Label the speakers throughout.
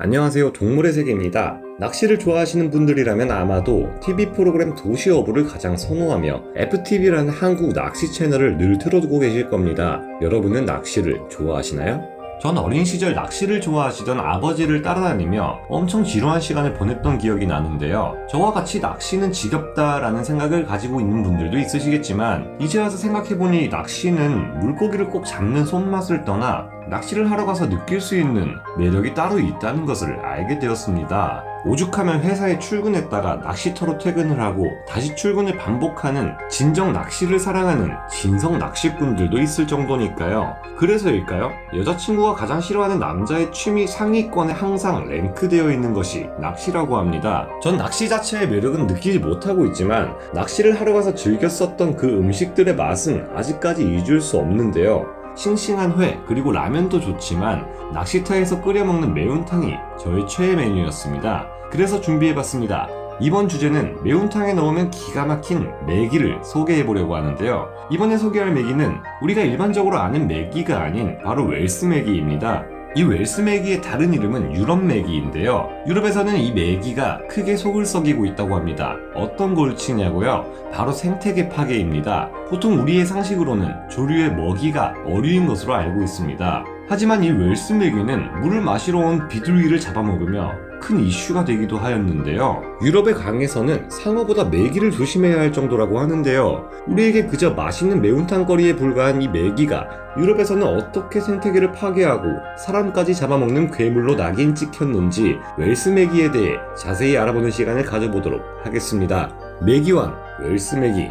Speaker 1: 안녕하세요. 동물의 세계입니다. 낚시를 좋아하시는 분들이라면 아마도 TV 프로그램 도시어부를 가장 선호하며 FTV라는 한국 낚시 채널을 늘 틀어두고 계실 겁니다. 여러분은 낚시를 좋아하시나요? 전 어린 시절 낚시를 좋아하시던 아버지를 따라다니며 엄청 지루한 시간을 보냈던 기억이 나는데요. 저와 같이 낚시는 지겹다라는 생각을 가지고 있는 분들도 있으시겠지만 이제 와서 생각해보니 낚시는 물고기를 꼭 잡는 손맛을 떠나 낚시를 하러 가서 느낄 수 있는 매력이 따로 있다는 것을 알게 되었습니다. 오죽하면 회사에 출근했다가 낚시터로 퇴근을 하고 다시 출근을 반복하는 진정 낚시를 사랑하는 진성 낚시꾼들도 있을 정도니까요. 그래서일까요? 여자친구가 가장 싫어하는 남자의 취미 상위권에 항상 랭크되어 있는 것이 낚시라고 합니다. 전 낚시 자체의 매력은 느끼지 못하고 있지만 낚시를 하러 가서 즐겼었던 그 음식들의 맛은 아직까지 잊을 수 없는데요. 싱싱한 회 그리고 라면도 좋지만 낚시터에서 끓여 먹는 매운탕이 저의 최애 메뉴였습니다. 그래서 준비해봤습니다. 이번 주제는 매운탕에 넣으면 기가 막힌 메기를 소개해보려고 하는데요. 이번에 소개할 메기는 우리가 일반적으로 아는 메기가 아닌 바로 웰스 메기입니다. 이 웰스 메기의 다른 이름은 유럽 메기인데요. 유럽에서는 이 메기가 크게 속을 썩이고 있다고 합니다. 어떤 골치냐고요? 바로 생태계 파괴입니다. 보통 우리의 상식으로는 조류의 먹이가 어류인 것으로 알고 있습니다. 하지만 이 웰스 메기는 물을 마시러 온 비둘기를 잡아먹으며 큰 이슈가 되기도 하였는데요. 유럽의 강에서는 상어보다 메기를 조심해야 할 정도라고 하는데요. 우리에게 그저 맛있는 매운탕거리에 불과한 이 메기가 유럽에서는 어떻게 생태계를 파괴하고 사람까지 잡아먹는 괴물로 낙인 찍혔는지 웰스 메기에 대해 자세히 알아보는 시간을 가져보도록 하겠습니다. 메기왕 웰스 메기.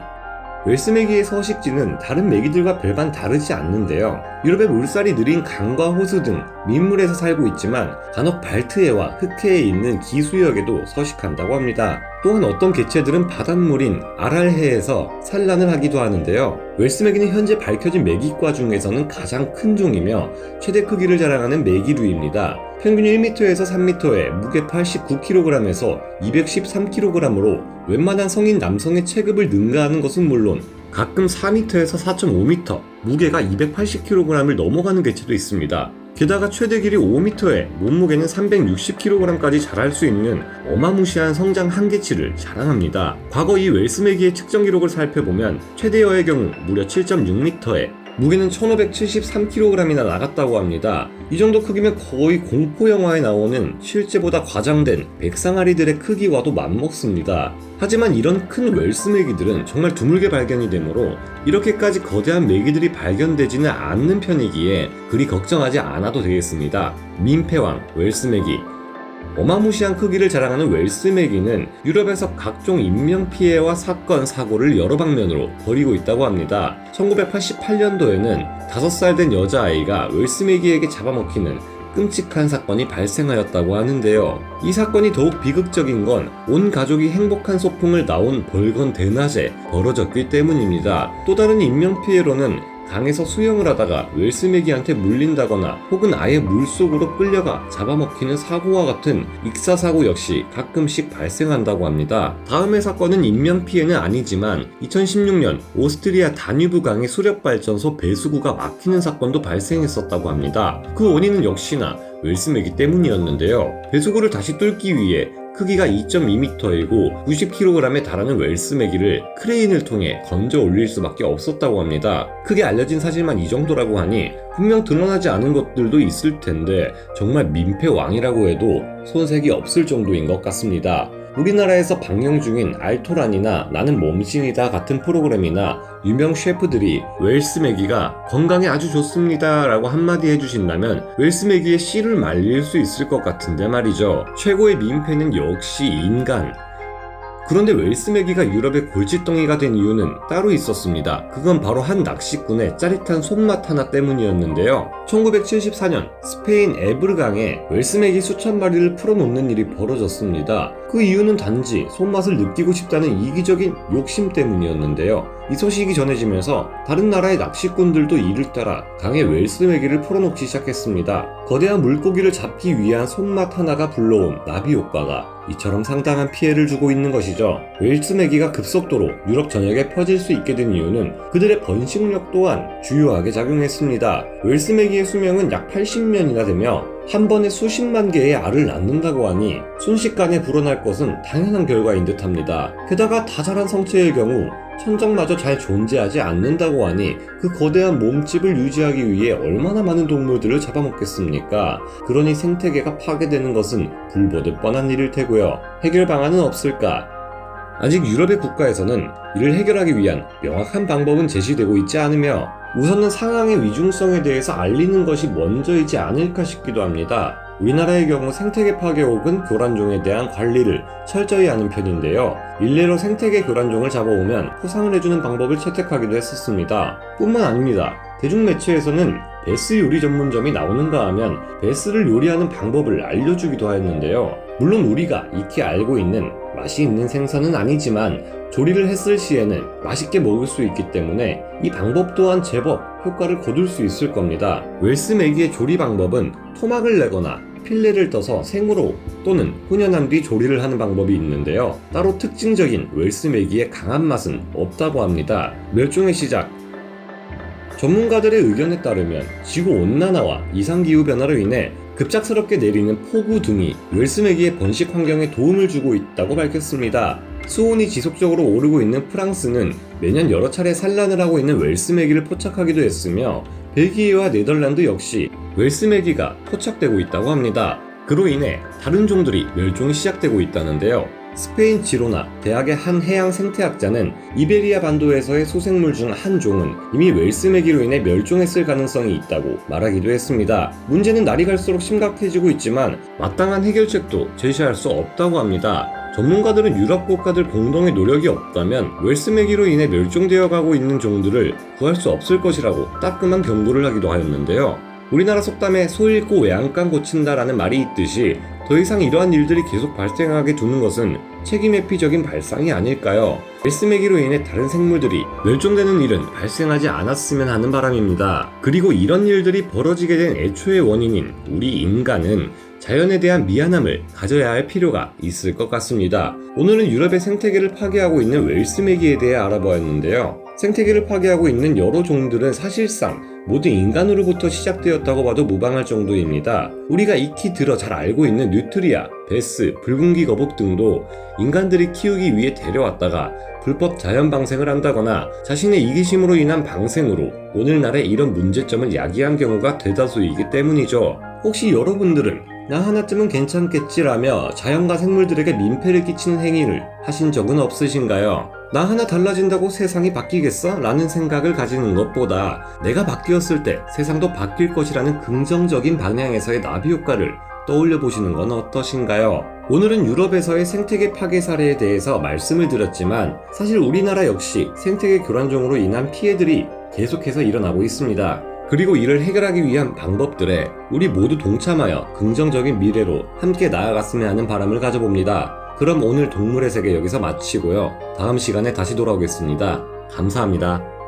Speaker 1: 웰스 메기의 서식지는 다른 메기들과 별반 다르지 않는데요. 유럽의 물살이 느린 강과 호수 등 민물에서 살고 있지만 간혹 발트해와 흑해에 있는 기수역에도 서식한다고 합니다. 또한 어떤 개체들은 바닷물인 아랄해에서 산란을 하기도 하는데요. 웰스 메기는 현재 밝혀진 메기과 중에서는 가장 큰 종이며 최대 크기를 자랑하는 메기류입니다. 평균 1m에서 3m에 무게 89kg에서 213kg으로 웬만한 성인 남성의 체급을 능가하는 것은 물론 가끔 4m에서 4.5m, 무게가 280kg을 넘어가는 개체도 있습니다. 게다가 최대 길이 5m에 몸무게는 360kg까지 자랄 수 있는 어마무시한 성장 한계치를 자랑합니다. 과거 이 웰스 메기의 측정 기록을 살펴보면 최대어의 경우 무려 7.6m에 무게는 1573kg이나 나갔다고 합니다. 이 정도 크기면 거의 공포영화에 나오는 실제보다 과장된 백상아리들의 크기와도 맞먹습니다. 하지만 이런 큰 웰스 메기들은 정말 드물게 발견이 되므로 이렇게까지 거대한 메기들이 발견되지는 않는 편이기에 그리 걱정하지 않아도 되겠습니다. 민폐왕 웰스 메기. 어마무시한 크기를 자랑하는 웰스 메기는 유럽에서 각종 인명피해와 사건, 사고를 여러 방면으로 벌이고 있다고 합니다. 1988년도에는 5살 된 여자아이가 웰스 메기에게 잡아먹히는 끔찍한 사건이 발생하였다고 하는데요. 이 사건이 더욱 비극적인 건 온 가족이 행복한 소풍을 나온 벌건 대낮에 벌어졌기 때문입니다. 또 다른 인명피해로는 강에서 수영을 하다가 웰스 메기한테 물린다거나 혹은 아예 물속으로 끌려가 잡아먹히는 사고와 같은 익사사고 역시 가끔씩 발생한다고 합니다. 다음의 사건은 인명피해는 아니지만 2016년 오스트리아 다뉴브 강의 수력발전소 배수구가 막히는 사건도 발생했었다고 합니다. 그 원인은 역시나 웰스 메기 때문이었는데요. 배수구를 다시 뚫기 위해 크기가 2.2m이고 90kg에 달하는 웰스 메기를 크레인을 통해 건져 올릴 수밖에 없었다고 합니다. 크게 알려진 사실만 이 정도라고 하니 분명 드러나지 않은 것들도 있을 텐데 정말 민폐왕이라고 해도 손색이 없을 정도인 것 같습니다. 우리나라에서 방영 중인 알토란이나 나는 몸신이다 같은 프로그램이나 유명 셰프들이 웰스 메기가 건강에 아주 좋습니다 라고 한마디 해주신다면 웰스 메기의 씨를 말릴 수 있을 것 같은데 말이죠. 최고의 민폐는 역시 인간. 그런데 웰스 메기가 유럽의 골칫덩이가 된 이유는 따로 있었습니다. 그건 바로 한 낚시꾼의 짜릿한 손맛 하나 때문이었는데요. 1974년 스페인 에브르강에 웰스 메기 수천 마리를 풀어놓는 일이 벌어졌습니다. 그 이유는 단지 손맛을 느끼고 싶다는 이기적인 욕심 때문이었는데요. 이 소식이 전해지면서 다른 나라의 낚시꾼들도 이를 따라 강에 웰스 메기를 풀어놓기 시작했습니다. 거대한 물고기를 잡기 위한 손맛 하나가 불러온 나비 효과가 이처럼 상당한 피해를 주고 있는 것이죠. 웰스 메기가 급속도로 유럽 전역에 퍼질 수 있게 된 이유는 그들의 번식력 또한 주요하게 작용했습니다. 웰스 메기의 수명은 약 80년이나 되며 한 번에 수십만 개의 알을 낳는다고 하니 순식간에 불어날 것은 당연한 결과인 듯합니다. 게다가 다 자란 성체의 경우 천적마저 잘 존재하지 않는다고 하니 그 거대한 몸집을 유지하기 위해 얼마나 많은 동물들을 잡아먹겠습니까? 그러니 생태계가 파괴되는 것은 불보듯 뻔한 일일 테고요. 해결 방안은 없을까? 아직 유럽의 국가에서는 이를 해결하기 위한 명확한 방법은 제시되고 있지 않으며 우선은 상황의 위중성에 대해서 알리는 것이 먼저이지 않을까 싶기도 합니다. 우리나라의 경우 생태계 파괴 혹은 교란종에 대한 관리를 철저히 하는 편인데요. 일례로 생태계 교란종을 잡아오면 포상을 해주는 방법을 채택하기도 했었습니다. 뿐만 아닙니다. 대중매체에서는 베스 요리 전문점이 나오는가 하면 베스를 요리하는 방법을 알려주기도 하였는데요. 물론 우리가 익히 알고 있는 맛이 있는 생선은 아니지만 조리를 했을 시에는 맛있게 먹을 수 있기 때문에 이 방법 또한 제법 효과를 거둘 수 있을 겁니다. 웰스 메기의 조리 방법은 토막을 내거나 필레를 떠서 생으로 또는 훈연한 뒤 조리를 하는 방법이 있는데요. 따로 특징적인 웰스 메기의 강한 맛은 없다고 합니다. 멸종의 시작. 전문가들의 의견에 따르면 지구온난화와 이상기후 변화로 인해 급작스럽게 내리는 폭우 등이 웰스 메기의 번식 환경에 도움을 주고 있다고 밝혔습니다. 수온이 지속적으로 오르고 있는 프랑스는 매년 여러 차례 산란을 하고 있는 웰스 메기를 포착하기도 했으며 벨기에와 네덜란드 역시 웰스 메기가 포착되고 있다고 합니다. 그로 인해 다른 종들이 멸종이 시작되고 있다는데요. 스페인 지로나 대학의 한 해양 생태학자는 이베리아 반도에서의 소생물 중 한 종은 이미 웰스 메기로 인해 멸종했을 가능성이 있다고 말하기도 했습니다. 문제는 날이 갈수록 심각해지고 있지만 마땅한 해결책도 제시할 수 없다고 합니다. 전문가들은 유럽 국가들 공동의 노력이 없다면 웰스 메기로 인해 멸종되어 가고 있는 종들을 구할 수 없을 것이라고 따끔한 경고를 하기도 하였는데요. 우리나라 속담에 소 잃고 외양간 고친다라는 말이 있듯이 더 이상 이러한 일들이 계속 발생하게 두는 것은 책임 회피적인 발상이 아닐까요? 웰스 메기로 인해 다른 생물들이 멸종되는 일은 발생하지 않았으면 하는 바람입니다. 그리고 이런 일들이 벌어지게 된 애초의 원인인 우리 인간은 자연에 대한 미안함을 가져야 할 필요가 있을 것 같습니다. 오늘은 유럽의 생태계를 파괴하고 있는 웰스 메기에 대해 알아보았는데요. 생태계를 파괴하고 있는 여러 종들은 사실상 모두 인간으로부터 시작되었다고 봐도 무방할 정도입니다. 우리가 익히 들어 잘 알고 있는 뉴트리아, 베스, 붉은기 거북 등도 인간들이 키우기 위해 데려왔다가 불법 자연 방생을 한다거나 자신의 이기심으로 인한 방생으로 오늘날의 이런 문제점을 야기한 경우가 대다수이기 때문이죠. 혹시 여러분들은 나 하나쯤은 괜찮겠지라며 자연과 생물들에게 민폐를 끼치는 행위를 하신 적은 없으신가요? 나 하나 달라진다고 세상이 바뀌겠어? 라는 생각을 가지는 것보다 내가 바뀌었을 때 세상도 바뀔 것이라는 긍정적인 방향에서의 나비 효과를 떠올려 보시는 건 어떠신가요? 오늘은 유럽에서의 생태계 파괴 사례에 대해서 말씀을 드렸지만 사실 우리나라 역시 생태계 교란종으로 인한 피해들이 계속해서 일어나고 있습니다. 그리고 이를 해결하기 위한 방법들에 우리 모두 동참하여 긍정적인 미래로 함께 나아갔으면 하는 바람을 가져봅니다. 그럼 오늘 동물의 세계 여기서 마치고요. 다음 시간에 다시 돌아오겠습니다. 감사합니다.